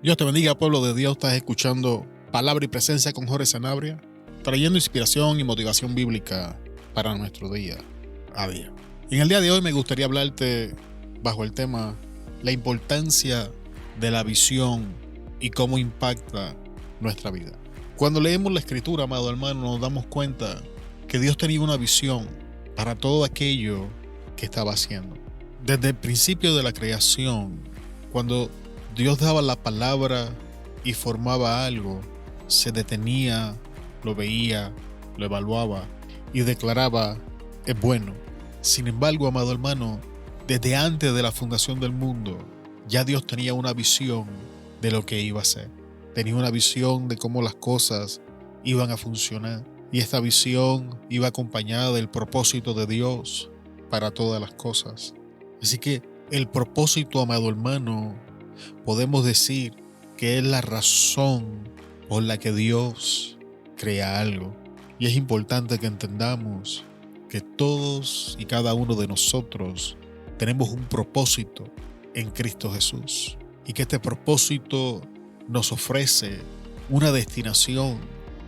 Dios te bendiga, pueblo de Dios. Estás escuchando Palabra y Presencia con Jorge Sanabria, trayendo inspiración y motivación bíblica para nuestro día a día. En el día de hoy me gustaría hablarte bajo el tema la importancia de la visión y cómo impacta nuestra vida. Cuando leemos la Escritura, amado hermano, nos damos cuenta que Dios tenía una visión para todo aquello que estaba haciendo. Desde el principio de la creación, cuando Dios daba la palabra y formaba algo, se detenía, lo veía, lo evaluaba y declaraba, es bueno. Sin embargo, amado hermano, desde antes de la fundación del mundo, ya Dios tenía una visión de lo que iba a hacer. Tenía una visión de cómo las cosas iban a funcionar. Y esta visión iba acompañada del propósito de Dios para todas las cosas. Así que el propósito, amado hermano, podemos decir que es la razón por la que Dios crea algo. Y es importante que entendamos que todos y cada uno de nosotros tenemos un propósito en Cristo Jesús. Y que este propósito nos ofrece una destinación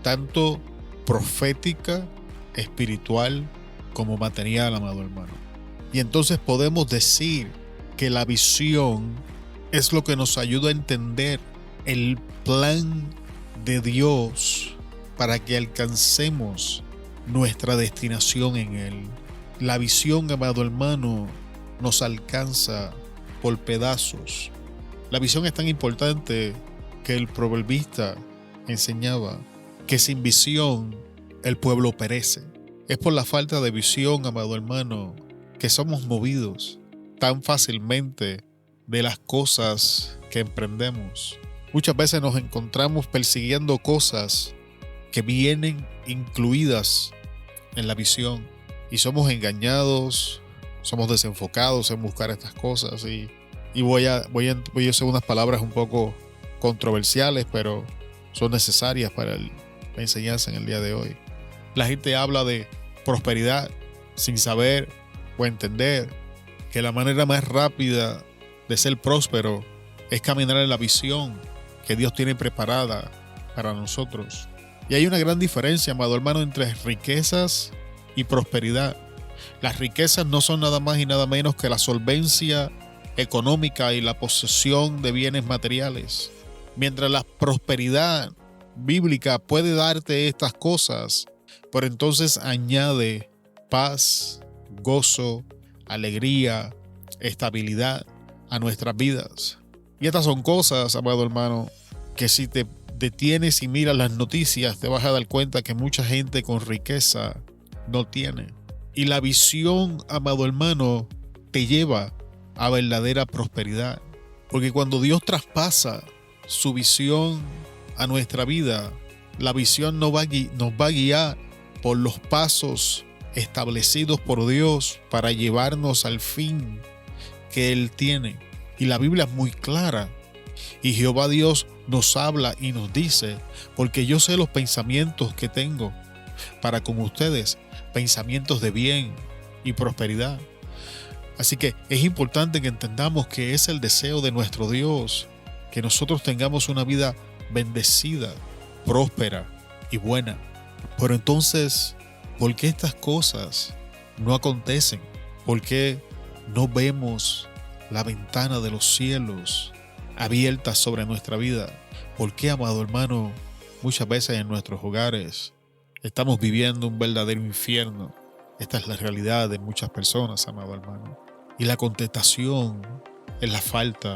tanto profética, espiritual, como material, amado hermano. Y entonces podemos decir que la visión es lo que nos ayuda a entender el plan de Dios para que alcancemos nuestra destinación en Él. La visión, amado hermano, nos alcanza por pedazos. La visión es tan importante que el proverbista enseñaba que sin visión el pueblo perece. Es por la falta de visión, amado hermano, que somos movidos tan fácilmente de las cosas que emprendemos. Muchas veces nos encontramos persiguiendo cosas que vienen incluidas en la visión y somos engañados, somos desenfocados en buscar estas cosas y voy a usar unas palabras un poco controversiales, pero son necesarias para la enseñanza en el día de hoy. La gente habla de prosperidad sin saber o entender que la manera más rápida de ser próspero es caminar en la visión que Dios tiene preparada para nosotros. Y hay una gran diferencia, amado hermano, entre riquezas y prosperidad. Las riquezas no son nada más y nada menos que la solvencia económica y la posesión de bienes materiales. Mientras la prosperidad bíblica puede darte estas cosas, pero entonces añade paz, gozo, alegría, estabilidad a nuestras vidas. Y estas son cosas, amado hermano, que si te detienes y miras las noticias, te vas a dar cuenta que mucha gente con riqueza no tiene. Y la visión, amado hermano, te lleva a verdadera prosperidad. Porque cuando Dios traspasa su visión a nuestra vida, la visión nos va a guiar por los pasos establecidos por Dios para llevarnos al fin que Él tiene. Y la Biblia es muy clara. Y Jehová Dios nos habla y nos dice, porque yo sé los pensamientos que tengo para con ustedes, pensamientos de bien y prosperidad. Así que es importante que entendamos que es el deseo de nuestro Dios, que nosotros tengamos una vida bendecida, próspera y buena. Pero entonces, ¿por qué estas cosas no acontecen? ¿Por qué no vemos la ventana de los cielos abierta sobre nuestra vida? ¿Por qué, amado hermano, muchas veces en nuestros hogares estamos viviendo un verdadero infierno? Esta es la realidad de muchas personas, amado hermano. Y la contestación es la falta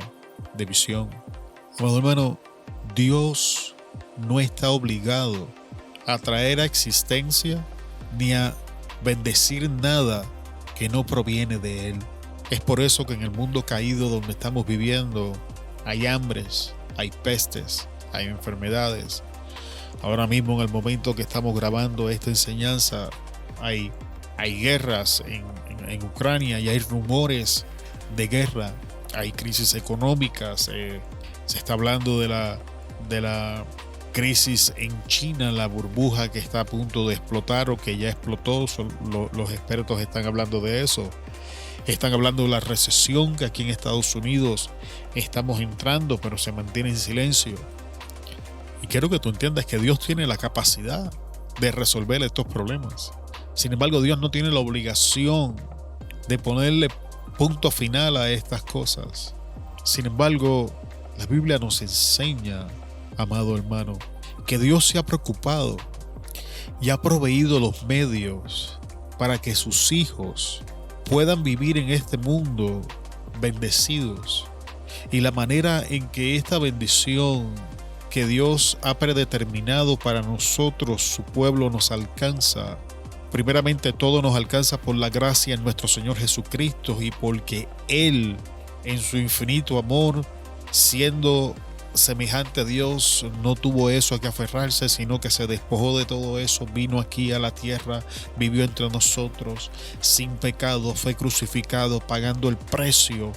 de visión. Amado hermano, Dios no está obligado a traer a existencia ni a bendecir nada que no proviene de Él. Es por eso que en el mundo caído donde estamos viviendo hay hambres, hay pestes, hay enfermedades. Ahora mismo, en el momento que estamos grabando esta enseñanza, hay guerras en Ucrania y hay rumores de guerra. Hay crisis económicas. Se está hablando de la crisis en China, la burbuja que está a punto de explotar o que ya explotó. Los expertos están hablando de eso. Están hablando de la recesión que aquí en Estados Unidos estamos entrando, pero se mantiene en silencio. Y quiero que tú entiendas que Dios tiene la capacidad de resolver estos problemas. Sin embargo, Dios no tiene la obligación de ponerle punto final a estas cosas. Sin embargo, la Biblia nos enseña, amado hermano, que Dios se ha preocupado y ha proveído los medios para que sus hijos puedan vivir en este mundo bendecidos. Y la manera en que esta bendición que Dios ha predeterminado para nosotros, su pueblo, nos alcanza. Primeramente, todo nos alcanza por la gracia en nuestro Señor Jesucristo y porque Él, en su infinito amor, siendo semejante a Dios, no tuvo eso a que aferrarse, sino que se despojó de todo eso, vino aquí a la tierra, vivió entre nosotros, sin pecado, fue crucificado, pagando el precio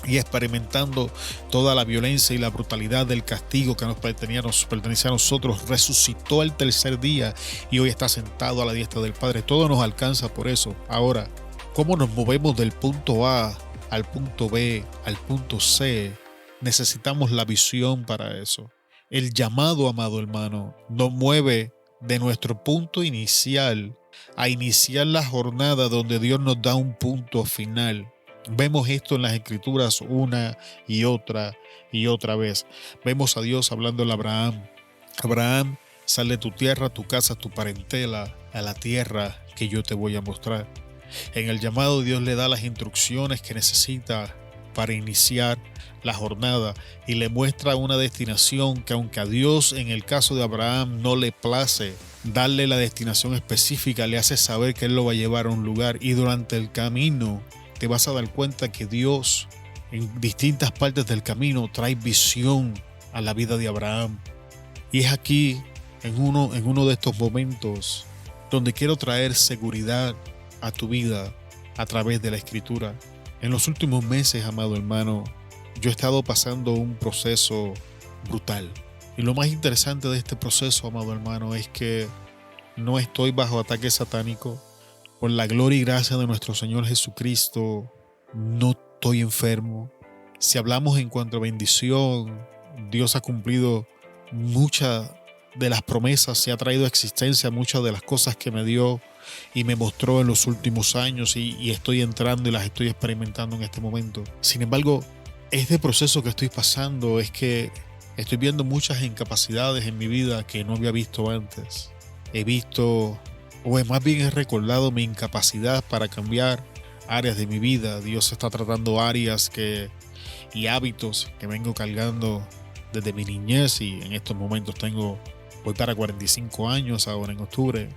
y experimentando toda la violencia y la brutalidad del castigo que nos pertenecía a nosotros, resucitó el tercer día y hoy está sentado a la diestra del Padre. Todo nos alcanza por eso. Ahora, ¿cómo nos movemos del punto A al punto B, al punto C? Necesitamos la visión para eso. El llamado, amado hermano, nos mueve de nuestro punto inicial a iniciar la jornada donde Dios nos da un punto final. Vemos esto en las Escrituras una y otra vez. Vemos a Dios hablando a Abraham. Abraham, sal de tu tierra, tu casa, tu parentela, a la tierra que yo te voy a mostrar. En el llamado, Dios le da las instrucciones que necesita para iniciar la jornada y le muestra una destinación que, aunque a Dios en el caso de Abraham no le place darle la destinación específica, le hace saber que Él lo va a llevar a un lugar, y durante el camino te vas a dar cuenta que Dios en distintas partes del camino trae visión a la vida de Abraham. Y es aquí, en uno de estos momentos, donde quiero traer seguridad a tu vida a través de la Escritura. En los últimos meses, amado hermano, yo he estado pasando un proceso brutal. Y lo más interesante de este proceso, amado hermano, es que no estoy bajo ataque satánico. Por la gloria y gracia de nuestro Señor Jesucristo, no estoy enfermo. Si hablamos en cuanto a bendición, Dios ha cumplido muchas de las promesas, se ha traído a existencia muchas de las cosas que me dio y me mostró en los últimos años, y estoy entrando y las estoy experimentando en este momento. Sin embargo, este proceso que estoy pasando es que estoy viendo muchas incapacidades en mi vida que no había visto antes. He visto, o más bien he recordado mi incapacidad para cambiar áreas de mi vida. Dios está tratando áreas y hábitos que vengo cargando desde mi niñez, y en estos momentos voy para 45 años ahora en octubre.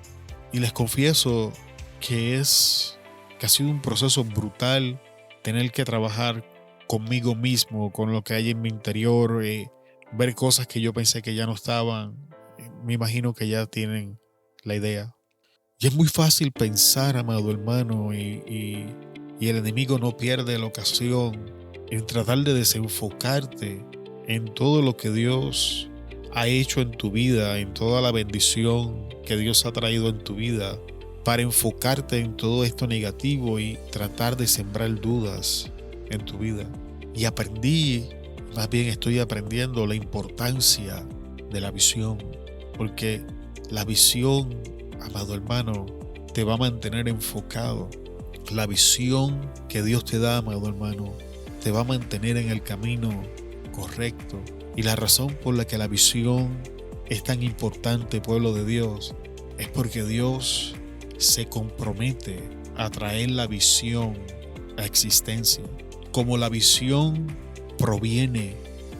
Y les confieso que ha sido un proceso brutal tener que trabajar conmigo mismo, con lo que hay en mi interior, ver cosas que yo pensé que ya no estaban. Me imagino que ya tienen la idea. Y es muy fácil pensar, amado hermano, y el enemigo no pierde la ocasión en tratar de desenfocarte en todo lo que Dios ha hecho en tu vida, en toda la bendición que Dios ha traído en tu vida, para enfocarte en todo esto negativo y tratar de sembrar dudas en tu vida. Y más bien estoy aprendiendo la importancia de la visión, porque la visión, amado hermano, te va a mantener enfocado. La visión que Dios te da, amado hermano, te va a mantener en el camino correcto. Y la razón por la que la visión es tan importante, pueblo de Dios, es porque Dios se compromete a traer la visión a existencia. Como la visión proviene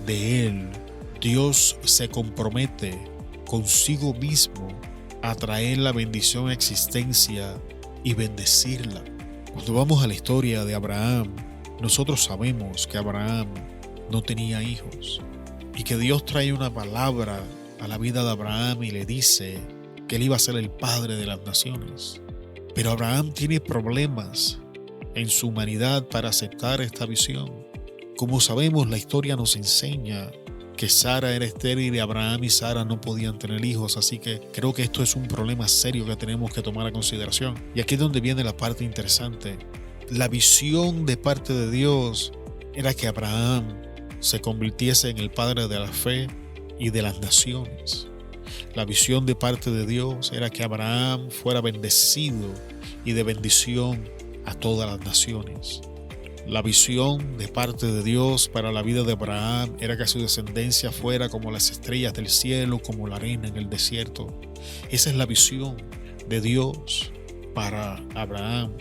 de Él, Dios se compromete consigo mismo a traer la bendición a existencia y bendecirla. Cuando vamos a la historia de Abraham, nosotros sabemos que Abraham no tenía hijos y que Dios trae una palabra a la vida de Abraham y le dice que él iba a ser el padre de las naciones. Pero Abraham tiene problemas en su humanidad para aceptar esta visión. Como sabemos, la historia nos enseña que Sara era estéril y Abraham y Sara no podían tener hijos, así que creo que esto es un problema serio que tenemos que tomar a consideración. Y aquí es donde viene la parte interesante. La visión de parte de Dios era que Abraham se convirtiese en el padre de la fe y de las naciones. La visión de parte de Dios era que Abraham fuera bendecido y de bendición a todas las naciones. La visión de parte de Dios para la vida de Abraham era que su descendencia fuera como las estrellas del cielo, como la arena en el desierto. Esa es la visión de Dios para Abraham,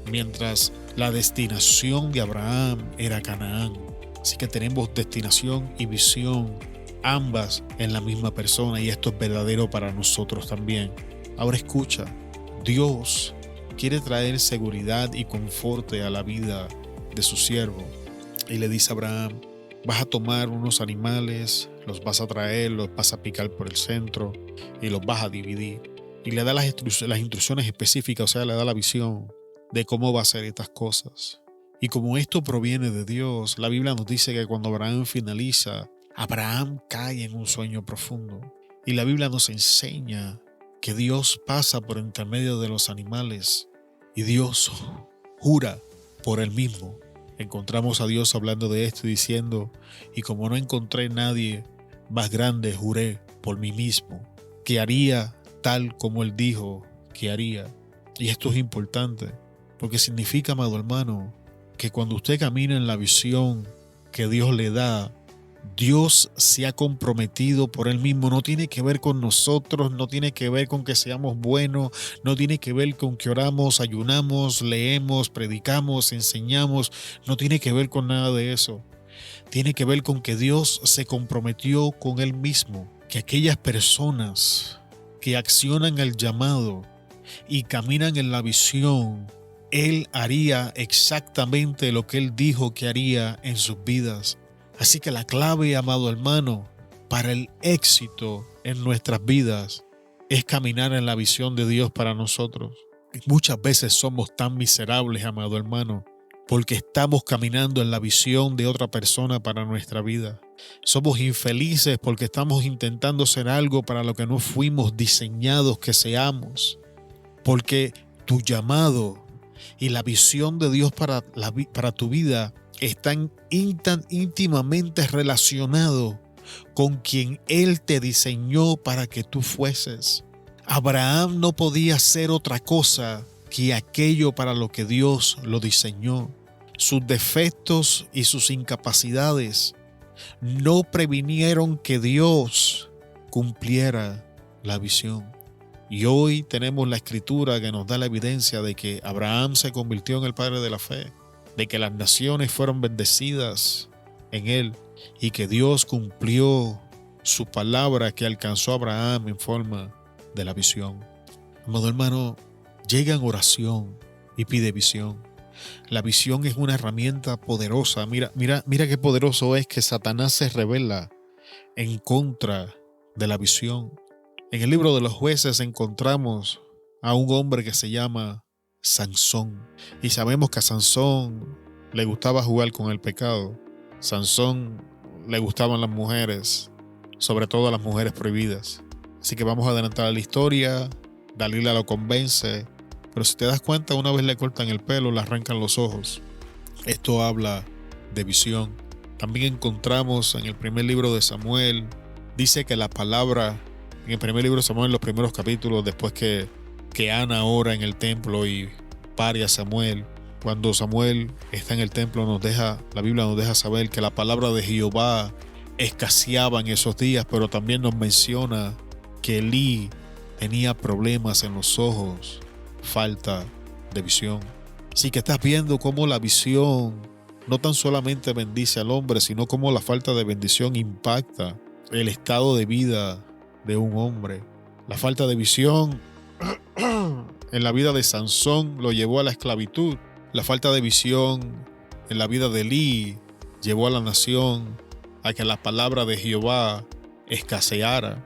mientras la destinación de Abraham era Canaán. Así que tenemos destinación y visión, ambas en la misma persona, y esto es verdadero para nosotros también. Ahora escucha, Dios quiere traer seguridad y confort a la vida de su siervo, y le dice a Abraham: vas a tomar unos animales, los vas a traer, los vas a picar por el centro y los vas a dividir. Y le da las instrucciones específicas, o sea, le da la visión de cómo va a hacer estas cosas. Y como esto proviene de Dios, la Biblia nos dice que cuando Abraham finaliza, Abraham cae en un sueño profundo. Y la Biblia nos enseña que Dios pasa por intermedio de los animales y Dios jura por él mismo. Encontramos a Dios hablando de esto y diciendo: y como no encontré nadie más grande, juré por mí mismo que haría tal como él dijo que haría. Y esto es importante porque significa, amado hermano, que cuando usted camina en la visión que Dios le da, Dios se ha comprometido por él mismo. No tiene que ver con nosotros, no tiene que ver con que seamos buenos, no tiene que ver con que oramos, ayunamos, leemos, predicamos, enseñamos, no tiene que ver con nada de eso. Tiene que ver con que Dios se comprometió con él mismo, que aquellas personas que accionan el llamado y caminan en la visión, Él haría exactamente lo que Él dijo que haría en sus vidas. Así que la clave, amado hermano, para el éxito en nuestras vidas es caminar en la visión de Dios para nosotros. Y muchas veces somos tan miserables, amado hermano, porque estamos caminando en la visión de otra persona para nuestra vida. Somos infelices porque estamos intentando ser algo para lo que no fuimos diseñados que seamos. Porque tu llamado y la visión de Dios para tu vida están íntimamente relacionados con quien Él te diseñó para que tú fueses. Abraham no podía ser otra cosa que aquello para lo que Dios lo diseñó. Sus defectos y sus incapacidades no previnieron que Dios cumpliera la visión. Y hoy tenemos la escritura que nos da la evidencia de que Abraham se convirtió en el padre de la fe, de que las naciones fueron bendecidas en él y que Dios cumplió su palabra que alcanzó a Abraham en forma de la visión. Amado hermano, llega en oración y pide visión. La visión es una herramienta poderosa. Mira qué poderoso es que Satanás se revela en contra de la visión. En el libro de los Jueces encontramos a un hombre que se llama Sansón. Y sabemos que a Sansón le gustaba jugar con el pecado. Sansón le gustaban las mujeres, sobre todo las mujeres prohibidas. Así que vamos a adelantar la historia. Dalila lo convence. Pero si te das cuenta, una vez le cortan el pelo, le arrancan los ojos. Esto habla de visión. También encontramos en el primer libro de Samuel, dice que la palabra, en el primer libro de Samuel, en los primeros capítulos, después que Ana ora en el templo y pare a Samuel, cuando Samuel está en el templo, la Biblia nos deja saber que la palabra de Jehová escaseaba en esos días, pero también nos menciona que Elí tenía problemas en los ojos, falta de visión. Así que estás viendo cómo la visión no tan solamente bendice al hombre, sino cómo la falta de bendición impacta el estado de vida de un hombre. La falta de visión en la vida de Sansón lo llevó a la esclavitud. La falta de visión en la vida de Elí llevó a la nación a que la palabra de Jehová escaseara.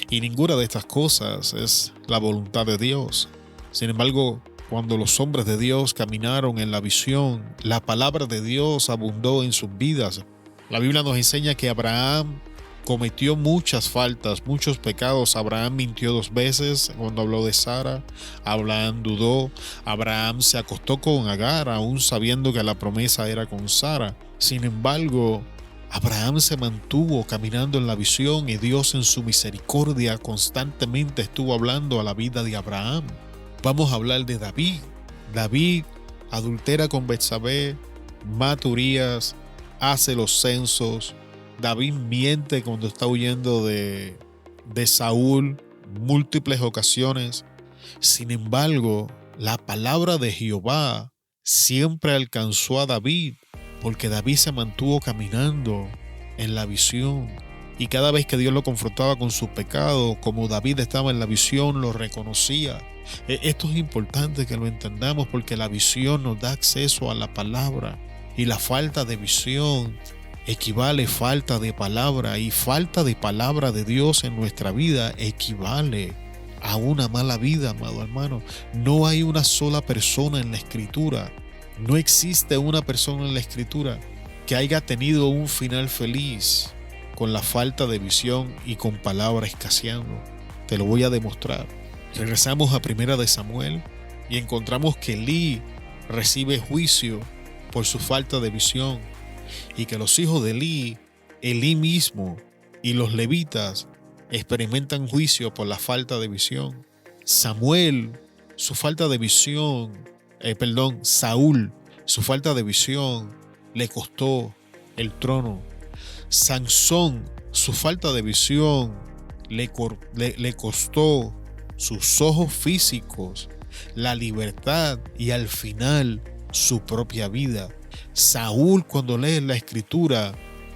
Y ninguna de estas cosas es la voluntad de Dios. Sin embargo, cuando los hombres de Dios caminaron en la visión, la palabra de Dios abundó en sus vidas. La Biblia nos enseña que Abraham cometió muchas faltas, muchos pecados. Abraham mintió 2 veces cuando habló de Sara. Abraham dudó. Abraham se acostó con Agar, aún sabiendo que la promesa era con Sara. Sin embargo, Abraham se mantuvo caminando en la visión y Dios en su misericordia constantemente estuvo hablando a la vida de Abraham. Vamos a hablar de David. David adultera con Betsabé, mata a Urías, hace los censos. David miente cuando está huyendo de Saúl múltiples ocasiones. Sin embargo, la palabra de Jehová siempre alcanzó a David, porque David se mantuvo caminando en la visión. Y cada vez que Dios lo confrontaba con su pecado, como David estaba en la visión, lo reconocía. Esto es importante que lo entendamos, porque la visión nos da acceso a la palabra. Y la falta de visión equivale falta de palabra, y falta de palabra de Dios en nuestra vida equivale a una mala vida, amado hermano. No hay una sola persona en la Escritura, no existe una persona en la Escritura que haya tenido un final feliz con la falta de visión y con palabra escaseando. Te lo voy a demostrar. Regresamos a 1 de Samuel y encontramos que Elí recibe juicio por su falta de visión, y que los hijos de Elí mismo y los levitas experimentan juicio por la falta de visión. Saúl, su falta de visión le costó el trono. Sansón, su falta de visión le costó sus ojos físicos, la libertad y al final su propia vida. Saúl, cuando lees la Escritura,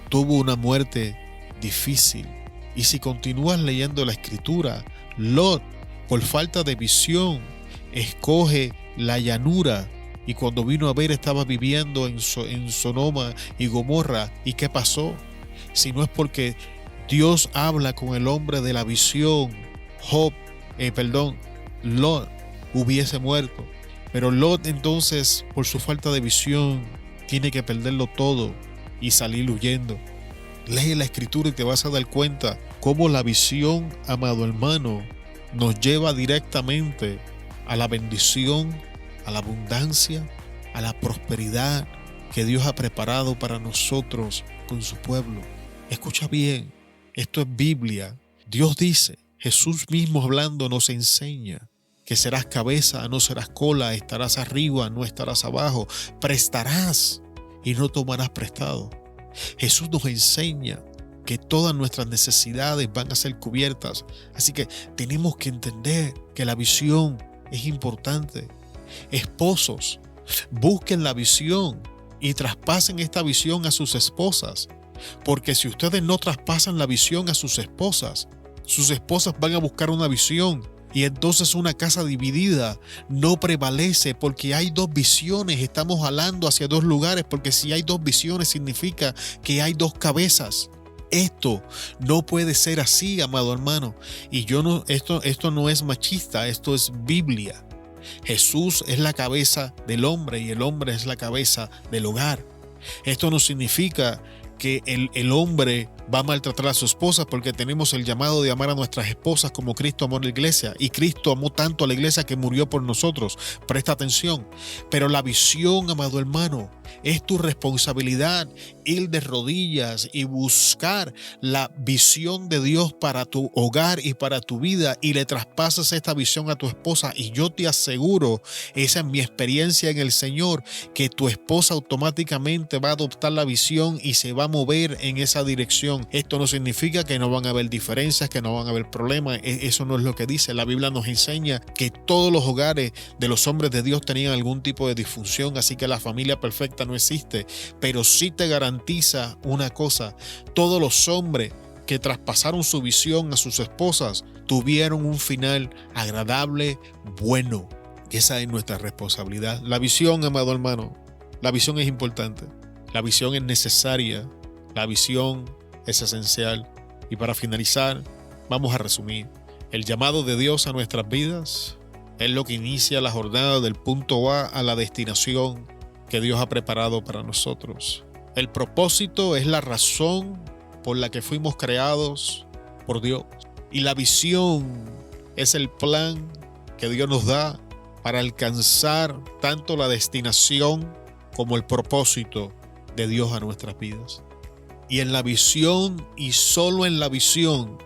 tuvo una muerte difícil. Y si continúas leyendo la Escritura, Lot, por falta de visión, escoge la llanura, y cuando vino a ver estaba viviendo en Sodoma y Gomorra. ¿Y qué pasó? Si no es porque Dios habla con el hombre de la visión, Lot hubiese muerto. Pero Lot, entonces, por su falta de visión, tiene que perderlo todo y salir huyendo. Lee la Escritura y te vas a dar cuenta cómo la visión, amado hermano, nos lleva directamente a la bendición, a la abundancia, a la prosperidad que Dios ha preparado para nosotros con su pueblo. Escucha bien, esto es Biblia. Dios dice, Jesús mismo hablando nos enseña que serás cabeza, no serás cola, estarás arriba, no estarás abajo, prestarás y no tomarás prestado. Jesús nos enseña que todas nuestras necesidades van a ser cubiertas. Así que tenemos que entender que la visión es importante. Esposos, busquen la visión y traspasen esta visión a sus esposas. Porque si ustedes no traspasan la visión a sus esposas van a buscar una visión. Y entonces una casa dividida no prevalece, porque hay 2 visiones, estamos jalando hacia 2 lugares, porque si hay 2 visiones significa que hay 2 cabezas. Esto no puede ser así, amado hermano. Y esto no es machista, esto es Biblia. Jesús es la cabeza del hombre y el hombre es la cabeza del hogar. Esto no significa que el hombre va a maltratar a su esposa, porque tenemos el llamado de amar a nuestras esposas como Cristo amó a la iglesia, y Cristo amó tanto a la iglesia que murió por nosotros. Presta atención. Pero la visión, amado hermano, es tu responsabilidad ir de rodillas y buscar la visión de Dios para tu hogar y para tu vida, y le traspasas esta visión a tu esposa. Y yo te aseguro, esa es mi experiencia en el Señor, que tu esposa automáticamente va a adoptar la visión y se va a mover en esa dirección. Esto no significa que no van a haber diferencias, que no van a haber problemas. Eso no es lo que dice. La Biblia nos enseña que todos los hogares de los hombres de Dios tenían algún tipo de disfunción, así que la familia perfecta no existe. Pero sí te garantiza una cosa: todos los hombres que traspasaron su visión a sus esposas tuvieron un final agradable, bueno. Esa es nuestra responsabilidad. La visión, amado hermano, la visión es importante. La visión es necesaria. La visión es esencial. Y para finalizar, vamos a resumir. El llamado de Dios a nuestras vidas es lo que inicia la jornada del punto A la destinación que Dios ha preparado para nosotros. El propósito es la razón por la que fuimos creados por Dios. Y la visión es el plan que Dios nos da para alcanzar tanto la destinación como el propósito de Dios a nuestras vidas. Y en la visión, y solo en la visión,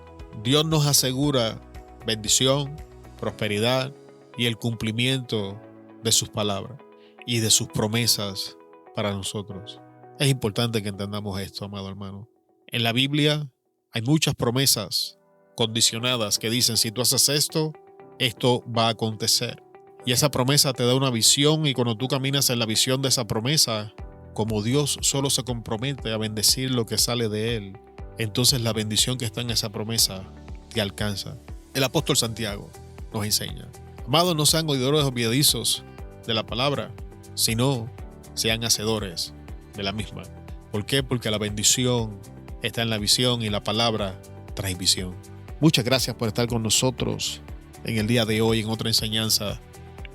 Dios nos asegura bendición, prosperidad y el cumplimiento de sus palabras y de sus promesas para nosotros. Es importante que entendamos esto, amado hermano. En la Biblia hay muchas promesas condicionadas que dicen: si tú haces esto, esto va a acontecer. Y esa promesa te da una visión, y cuando tú caminas en la visión de esa promesa, como Dios solo se compromete a bendecir lo que sale de Él, entonces la bendición que está en esa promesa te alcanza. El apóstol Santiago nos enseña: amados, no sean oidores olvidadizos de la palabra, sino sean hacedores de la misma. ¿Por qué? Porque la bendición está en la visión, y la palabra trae visión. Muchas gracias por estar con nosotros en el día de hoy en otra enseñanza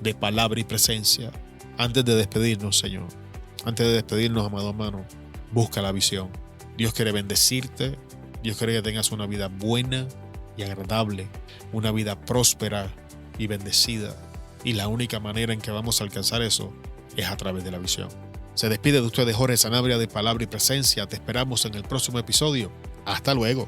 de palabra y presencia. Antes de despedirnos, Señor, antes de despedirnos, amado hermano, busca la visión. Dios quiere bendecirte. Dios quiere que tengas una vida buena y agradable, una vida próspera y bendecida. Y la única manera en que vamos a alcanzar eso es a través de la visión. Se despide de ustedes Jorge Sanabria de Palabra y Presencia. Te esperamos en el próximo episodio. Hasta luego.